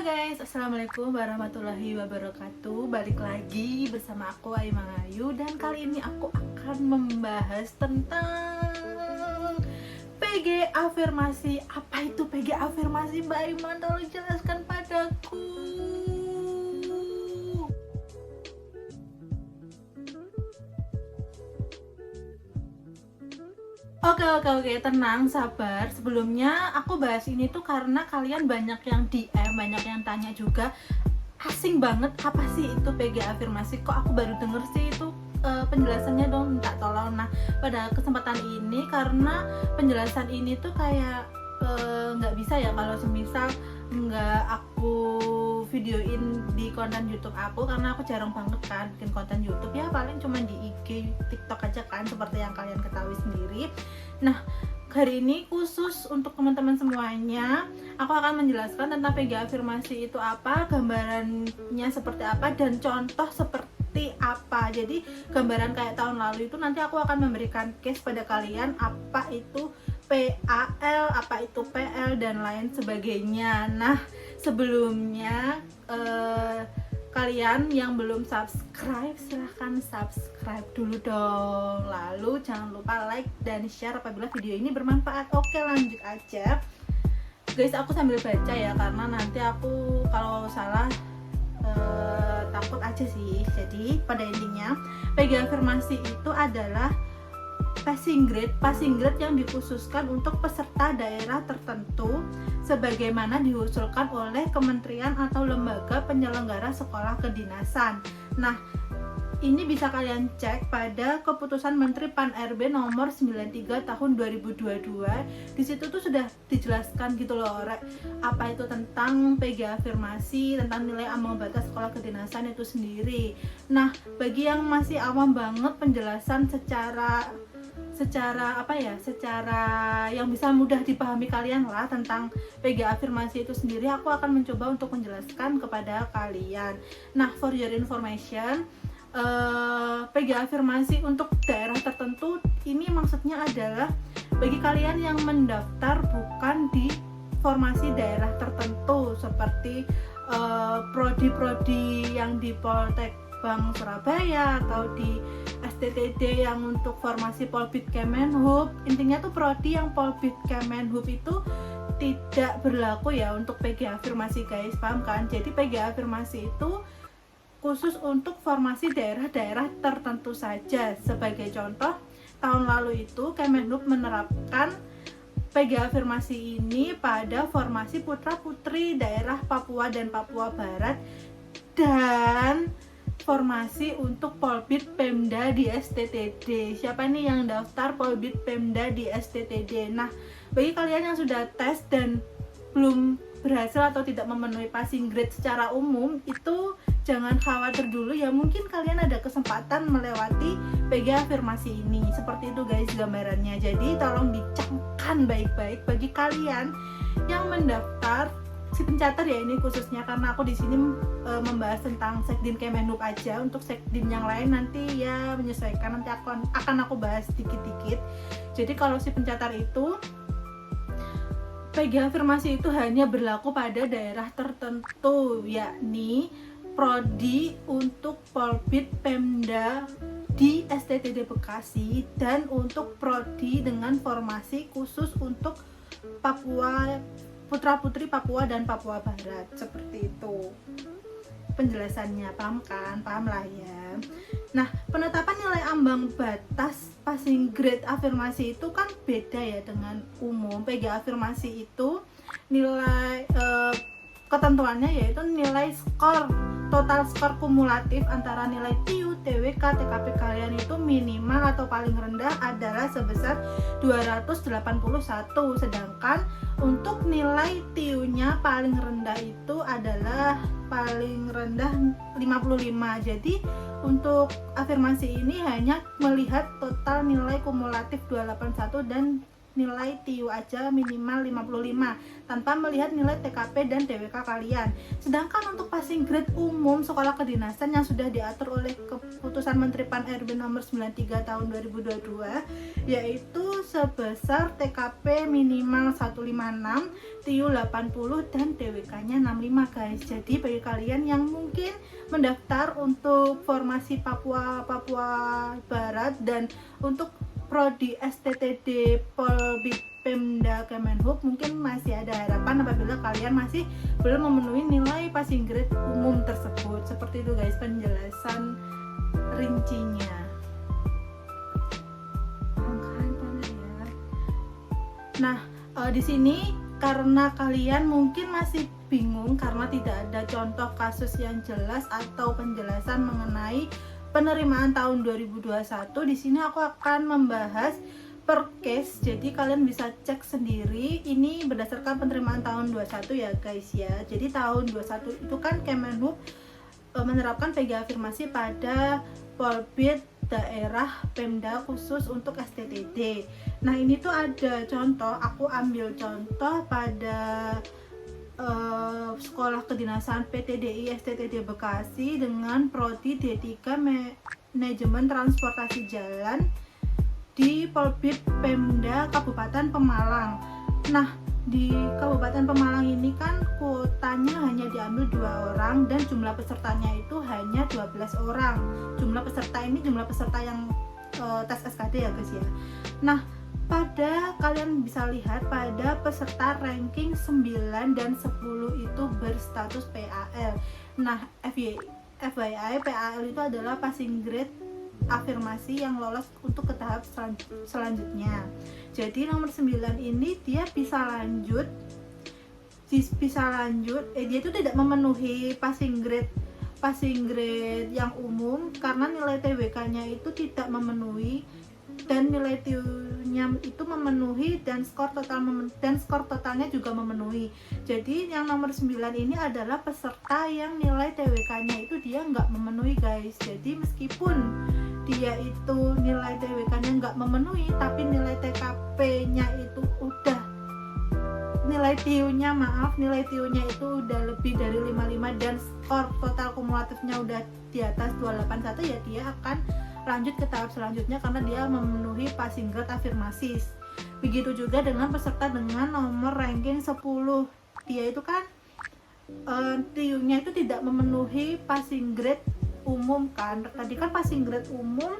Halo guys, assalamualaikum warahmatullahi wabarakatuh. Balik lagi bersama aku Aimang Ayu. Dan kali ini aku akan membahas tentang PG afirmasi. Apa itu PG afirmasi? Mbak Aiman, tolong jelaskan padaku. Oke, tenang, sabar. Sebelumnya aku bahas ini tuh karena kalian banyak yang DM, banyak yang tanya juga. Asing banget, apa sih itu PG afirmasi? Kok aku baru denger sih itu penjelasannya dong, minta tolong. Nah, pada kesempatan ini karena penjelasan ini tuh kayak nggak bisa ya kalau semisal nggak aku videoin di konten YouTube aku, karena aku jarang banget kan bikin konten YouTube, ya paling cuma di IG, TikTok aja kan, seperti yang kalian ketahui sendiri. Nah, hari ini khusus untuk teman-teman semuanya, aku akan menjelaskan tentang PG afirmasi itu apa, gambarannya seperti apa, dan contoh seperti apa. Jadi gambaran kayak tahun lalu itu nanti aku akan memberikan case pada kalian, apa itu PAL, apa itu PL, dan lain sebagainya. Nah, sebelumnya kalian yang belum subscribe, silahkan subscribe dulu dong. Lalu jangan lupa like dan share apabila video ini bermanfaat. Oke, lanjut aja guys, aku sambil baca ya, karena nanti aku kalau salah takut aja sih. Jadi pada intinya PG afirmasi itu adalah passing grade yang dikhususkan untuk peserta daerah tertentu sebagaimana diusulkan oleh kementerian atau lembaga penyelenggara sekolah kedinasan. Nah, ini bisa kalian cek pada keputusan Menteri Pan-RB nomor 93 tahun 2022. Di situ tuh sudah dijelaskan gitu loh, apa itu tentang PG afirmasi, tentang nilai ambang batas sekolah kedinasan itu sendiri. Nah, bagi yang masih awam banget penjelasan secara yang bisa mudah dipahami kalian lah tentang PG afirmasi itu sendiri, aku akan mencoba untuk menjelaskan kepada kalian. Nah, for your information, PG afirmasi untuk daerah tertentu ini maksudnya adalah bagi kalian yang mendaftar bukan di formasi daerah tertentu seperti prodi-prodi yang di Poltek Bank Surabaya atau di STTD yang untuk formasi Polbid Kemenhub. Intinya tuh prodi yang Polbid Kemenhub itu tidak berlaku ya untuk PG afirmasi guys, paham kan? Jadi PG afirmasi itu khusus untuk formasi daerah-daerah tertentu saja. Sebagai contoh, tahun lalu itu Kemenhub menerapkan PG afirmasi ini pada formasi putra-putri daerah Papua dan Papua Barat, dan formasi untuk Polbid Pemda di STTD. Siapa nih yang daftar Polbid Pemda di STTD? Nah, bagi kalian yang sudah tes dan belum berhasil atau tidak memenuhi passing grade secara umum, itu jangan khawatir dulu ya, mungkin kalian ada kesempatan melewati PG afirmasi ini. Seperti itu guys gambarannya. Jadi tolong dicamkan baik-baik bagi kalian yang mendaftar, si pencatat ya ini khususnya, karena aku di sini membahas tentang Sekdin Kemenhub aja. Untuk Sekdin yang lain nanti ya menyesuaikan, nanti akan aku bahas dikit-dikit. Jadi kalau si pencatat itu, PG afirmasi itu hanya berlaku pada daerah tertentu, yakni prodi untuk Polbid Pemda di STTD Bekasi, dan untuk prodi dengan formasi khusus untuk Papua, putra-putri Papua dan Papua Barat. Seperti itu penjelasannya, paham kan? Paham lah ya. Nah, penetapan nilai ambang batas passing grade afirmasi itu kan beda ya dengan umum. PG afirmasi itu nilai ketentuannya yaitu nilai skor, total skor kumulatif antara nilai TIU, TWK, TKP kalian itu minimal atau paling rendah adalah sebesar 281, sedangkan untuk nilai TIU-nya paling rendah itu adalah paling rendah 55. Jadi untuk afirmasi ini hanya melihat total nilai kumulatif 281 dan nilai TIU aja minimal 55 tanpa melihat nilai TKP dan DWK kalian. Sedangkan untuk passing grade umum sekolah kedinasan yang sudah diatur oleh keputusan Menteri Pan RB nomor 93 tahun 2022 yaitu sebesar TKP minimal 156, TIU 80 dan DWK-nya 65 guys. Jadi bagi kalian yang mungkin mendaftar untuk formasi Papua Barat dan untuk prodi STTD Polbit Pemda Kemenhub, mungkin masih ada harapan apabila kalian masih belum memenuhi nilai passing grade umum tersebut. Seperti itu guys penjelasan rincinya. Nah, di sini karena kalian mungkin masih bingung karena tidak ada contoh kasus yang jelas atau penjelasan mengenai penerimaan tahun 2021, di sini aku akan membahas per case. Jadi kalian bisa cek sendiri. Ini berdasarkan penerimaan tahun 21 ya guys ya. Jadi tahun 21 itu kan Kemenhub menerapkan PG afirmasi pada Polbit daerah Pemda khusus untuk STTD. Nah, ini tuh ada contoh, aku ambil contoh pada sekolah kedinasan PTDI STTD Bekasi dengan prodi D3 Manajemen Transportasi Jalan di Polbit Pemda Kabupaten Pemalang. Nah, di Kabupaten Pemalang ini kan kuotanya hanya diambil 2 orang dan jumlah pesertanya itu hanya 12 orang. Jumlah peserta ini jumlah peserta yang tes SKD ya guys ya. Nah, pada kalian bisa lihat pada peserta ranking 9 dan 10 itu berstatus PAL. Nah, FYI PAL itu adalah passing grade afirmasi yang lolos untuk ke tahap selanjutnya. Jadi nomor 9 ini dia bisa lanjut dia itu tidak memenuhi passing grade yang umum karena nilai TWK-nya itu tidak memenuhi dan nilai TIU-nya itu memenuhi dan skor totalnya juga memenuhi. Jadi yang nomor 9 ini adalah peserta yang nilai TWK-nya itu dia nggak memenuhi guys. Jadi meskipun dia itu nilai TWK-nya nggak memenuhi tapi nilai TKP-nya itu udah nilai TIU-nya itu udah lebih dari 55 dan skor total kumulatifnya udah di atas 281, ya dia akan lanjut ke tahap selanjutnya karena dia memenuhi passing grade afirmasi. Begitu juga dengan peserta dengan nomor ranking 10. Dia itu kan TIU-nya itu tidak memenuhi passing grade umum kan. Tadi kan passing grade umum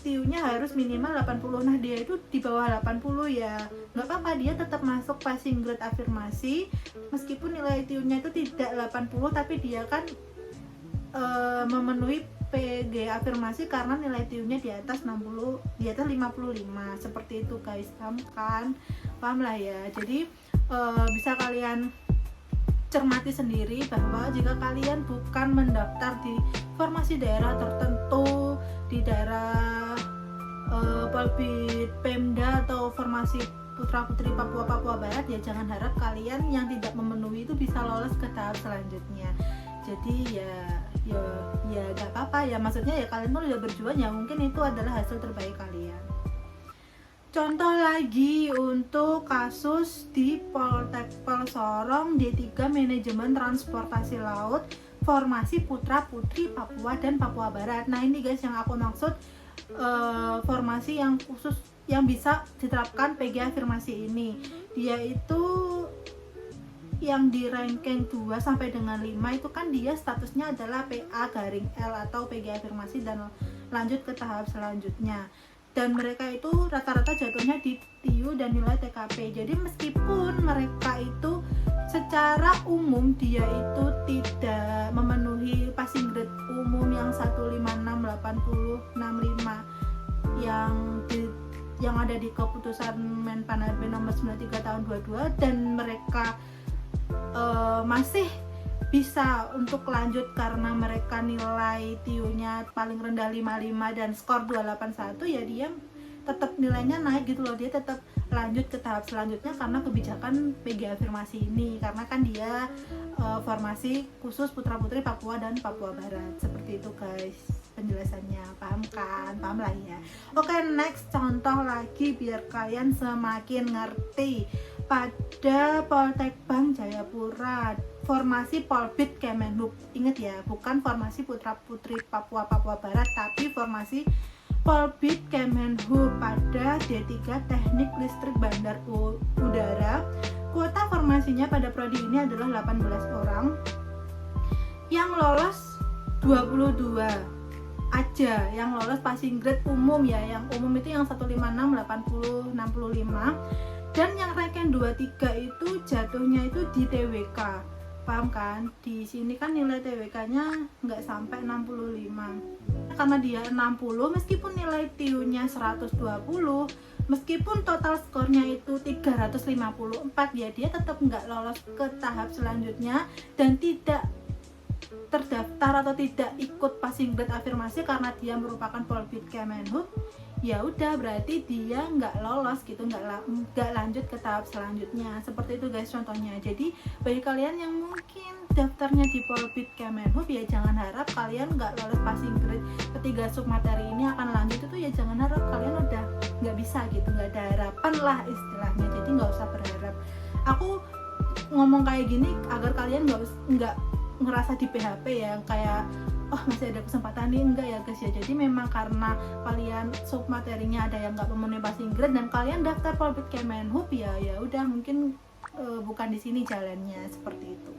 TIU-nya harus minimal 80. Nah, dia itu di bawah 80 ya. Nggak apa-apa, dia tetap masuk passing grade afirmasi meskipun nilai TIU-nya itu tidak 80 tapi dia kan memenuhi PG afirmasi karena nilai TIU-nya di atas 60, di atas 55. Seperti itu guys, paham kan? Paham lah ya. Jadi bisa kalian cermati sendiri bahwa jika kalian bukan mendaftar di formasi daerah tertentu, di daerah Polbit Pemda atau formasi Putra Putri Papua Barat, ya jangan harap kalian yang tidak memenuhi itu bisa lolos ke tahap selanjutnya. Jadi ya gak apa-apa ya, maksudnya ya kalian tuh udah berjuang, ya mungkin itu adalah hasil terbaik kalian. Contoh lagi untuk kasus di Poltek Sorong D3 Manajemen Transportasi Laut formasi Putra Putri Papua dan Papua Barat. Nah, ini guys yang aku maksud formasi yang khusus yang bisa diterapkan PG afirmasi ini. Dia itu yang di ranking 2 sampai dengan 5 itu kan dia statusnya adalah PA-L atau PG afirmasi dan lanjut ke tahap selanjutnya. Dan mereka itu rata-rata jatuhnya di TIU dan nilai TKP. Jadi meskipun mereka itu secara umum dia itu tidak memenuhi passing grade umum yang 156, 80, 65 yang ada di keputusan Menpan RB nomor 93 tahun 22, dan mereka masih bisa untuk lanjut karena mereka nilai TIU-nya paling rendah 55 dan skor 281, ya dia tetap nilainya naik gitu loh, dia tetap lanjut ke tahap selanjutnya karena kebijakan PG afirmasi ini, karena kan dia formasi khusus Putra Putri Papua dan Papua Barat. Seperti itu guys penjelasannya, paham kan? Paham lah ya. Oke, next contoh lagi biar kalian semakin ngerti. Pada Poltekbang Jayapura, formasi Polbit Kemenhub, ingat ya, bukan formasi Putra Putri Papua Barat, tapi formasi Polbit Kemenhub pada D3 Teknik Listrik Bandar Udara. Kuota formasinya pada prodi ini adalah 18 orang. Yang lolos 22 aja, yang lolos passing grade umum ya, yang umum itu yang 156, 80, 65. Dan yang ranking 23 itu jatuhnya itu di TWK, paham kan? Di sini kan nilai TWK-nya nggak sampai 65. Karena dia 60, meskipun nilai TIU-nya 120, meskipun total skornya itu 354 ya, dia tetap nggak lolos ke tahap selanjutnya dan tidak terdaftar atau tidak ikut passing grade afirmasi karena dia merupakan Polbit Kemenhub. Ya udah, berarti dia nggak lolos gitu, nggak lanjut ke tahap selanjutnya. Seperti itu guys contohnya. Jadi bagi kalian yang mungkin daftarnya di Polbit Kemenhub, ya jangan harap kalian nggak lolos passing grade ketiga submateri ini akan lanjut. Itu ya jangan harap kalian udah nggak bisa gitu, nggak ada harapan lah istilahnya. Jadi nggak usah berharap. Aku ngomong kayak gini agar kalian nggak ngerasa di PHP ya, kayak oh masih ada kesempatan nih, enggak ya guys ya. Jadi memang karena kalian submaterinya ada yang nggak memenuhi passing grade dan kalian daftar Polbit Kemenhub, ya udah mungkin bukan di sini jalannya, seperti itu.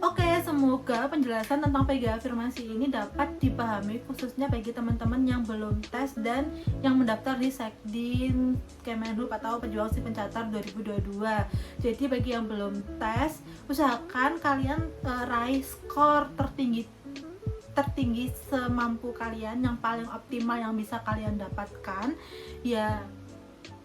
Oke, semoga penjelasan tentang PG afirmasi ini dapat dipahami khususnya bagi teman-teman yang belum tes dan yang mendaftar di Sekdin Kemenhub atau Pejuang Si Pencatat 2022. Jadi bagi yang belum tes, usahakan kalian raih skor tertinggi semampu kalian, yang paling optimal yang bisa kalian dapatkan. Ya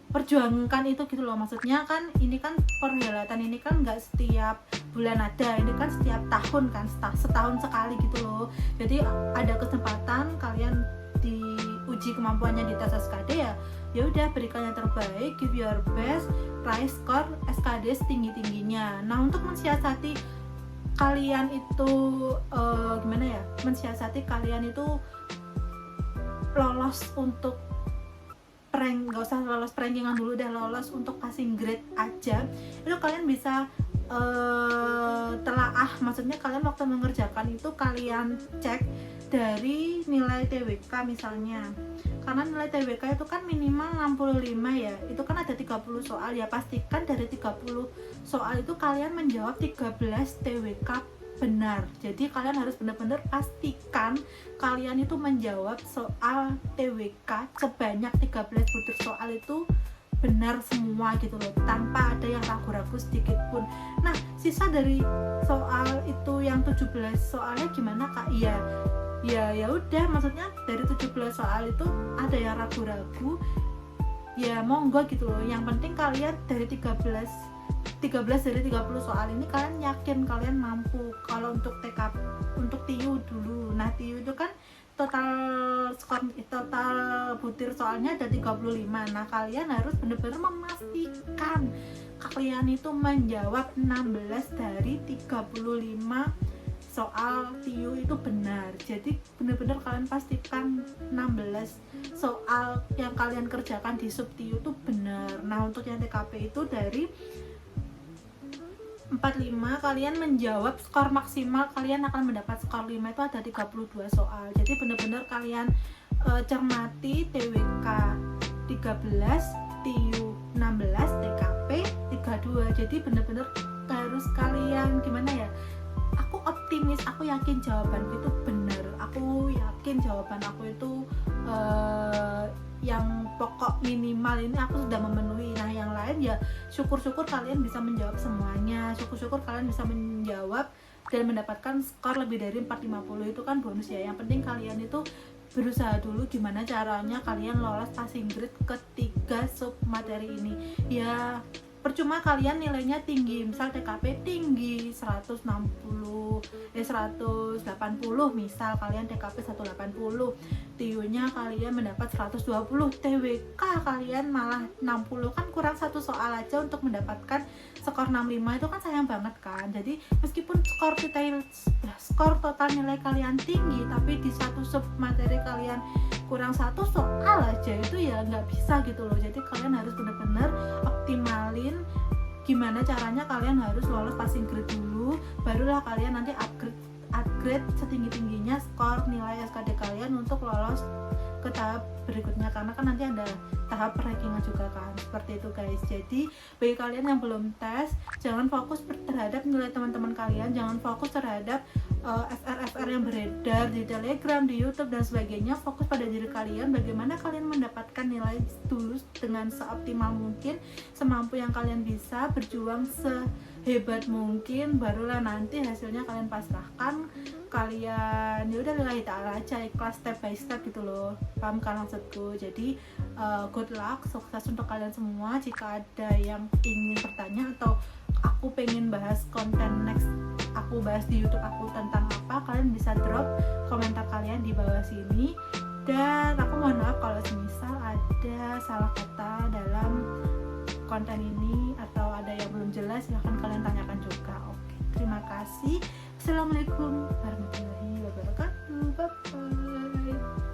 perjuangkan itu gitu loh, maksudnya kan ini kan perhelatan ini kan nggak setiap bulan ada, ini kan setiap tahun kan, setahun sekali gitu loh. Jadi ada kesempatan kalian diuji kemampuannya di tes SKD, ya udah berikan yang terbaik, give your best, raih skor SKD setinggi-tingginya. Nah untuk mensiasati kalian itu mensiasati kalian itu lolos untuk nggak usah lolos rankingan dulu deh, lolos untuk passing grade aja. Itu kalian bisa telaah, maksudnya kalian waktu mengerjakan itu kalian cek dari nilai TWK misalnya, karena nilai TWK itu kan minimal 65 ya, itu kan ada 30 soal ya, pastikan dari 30 soal itu kalian menjawab 13 TWK benar. Jadi kalian harus benar-benar pastikan kalian itu menjawab soal TWK sebanyak 13 butir soal itu benar semua gitu loh, tanpa ada yang ragu-ragu sedikit pun. Nah sisa dari soal itu yang 17 soalnya gimana kak? Ya udah, maksudnya dari 17 soal itu ada yang ragu-ragu, ya monggo gitu loh. Yang penting kalian dari 13 dari 30 soal ini kalian yakin kalian mampu. Kalau untuk TKP, untuk TIU dulu, nah TIU itu kan total butir soalnya ada 35. Nah kalian harus benar-benar memastikan kalian itu menjawab 16 dari 35 soal TIU itu benar. Jadi benar-benar kalian pastikan 16 soal yang kalian kerjakan di sub TIU itu benar. Nah untuk yang TKP itu dari 45 kalian menjawab, skor maksimal kalian akan mendapat skor 5 itu ada 32 soal. Jadi benar-benar kalian cermati TWK 13, TIU 16, TKP 32. Jadi benar-benar harus kalian gimana ya? Aku optimis, aku yakin jawabanku itu benar. Aku yakin jawaban aku itu yang pokok minimal ini aku sudah memenuhi. Nah yang lain ya syukur-syukur kalian bisa menjawab semuanya, syukur-syukur kalian bisa menjawab dan mendapatkan skor lebih dari 450, itu kan bonus ya. Yang penting kalian itu berusaha dulu gimana caranya kalian lolos passing grade ketiga sub materi ini. Ya percuma kalian nilainya tinggi, misal TKP tinggi 180 misal kalian TKP 180, TIU nya kalian mendapat 120, TWK kalian malah 60, kan kurang satu soal aja untuk mendapatkan skor 65, itu kan sayang banget kan. Jadi meskipun skor kita udah skor total nilai kalian tinggi tapi di satu sub materi kalian kurang satu soal aja, itu ya nggak bisa gitu loh. Jadi kalian harus benar-benar optimalin gimana caranya kalian harus lolos passing grade dulu, barulah kalian nanti upgrade setinggi-tingginya skor nilai SKD kalian untuk lolos ke tahap berikutnya, karena kan nanti ada tahap rankingan juga kan, seperti itu guys. Jadi bagi kalian yang belum tes, jangan fokus terhadap nilai teman-teman kalian, jangan fokus terhadap FR yang beredar di Telegram, di YouTube dan sebagainya. Fokus pada diri kalian, bagaimana kalian mendapatkan nilai lulus dengan seoptimal mungkin, semampu yang kalian bisa, berjuang sehebat mungkin, barulah nanti hasilnya kalian pasrahkan. Kalian ya udah lillahi ta'ala aja, ikhlas step by step gitu loh, paham kan maksudku. Jadi good luck, sukses untuk kalian semua. Jika ada yang ingin bertanya atau aku pengen bahas konten next aku bahas di YouTube aku tentang apa, kalian bisa drop komentar kalian di bawah sini. Dan aku mohon maaf kalau semisal ada salah kata dalam konten ini atau ada yang belum jelas, silahkan kalian tanyakan juga. Oke, terima kasih. Assalamualaikum warahmatullahi wabarakatuh. Bye bye.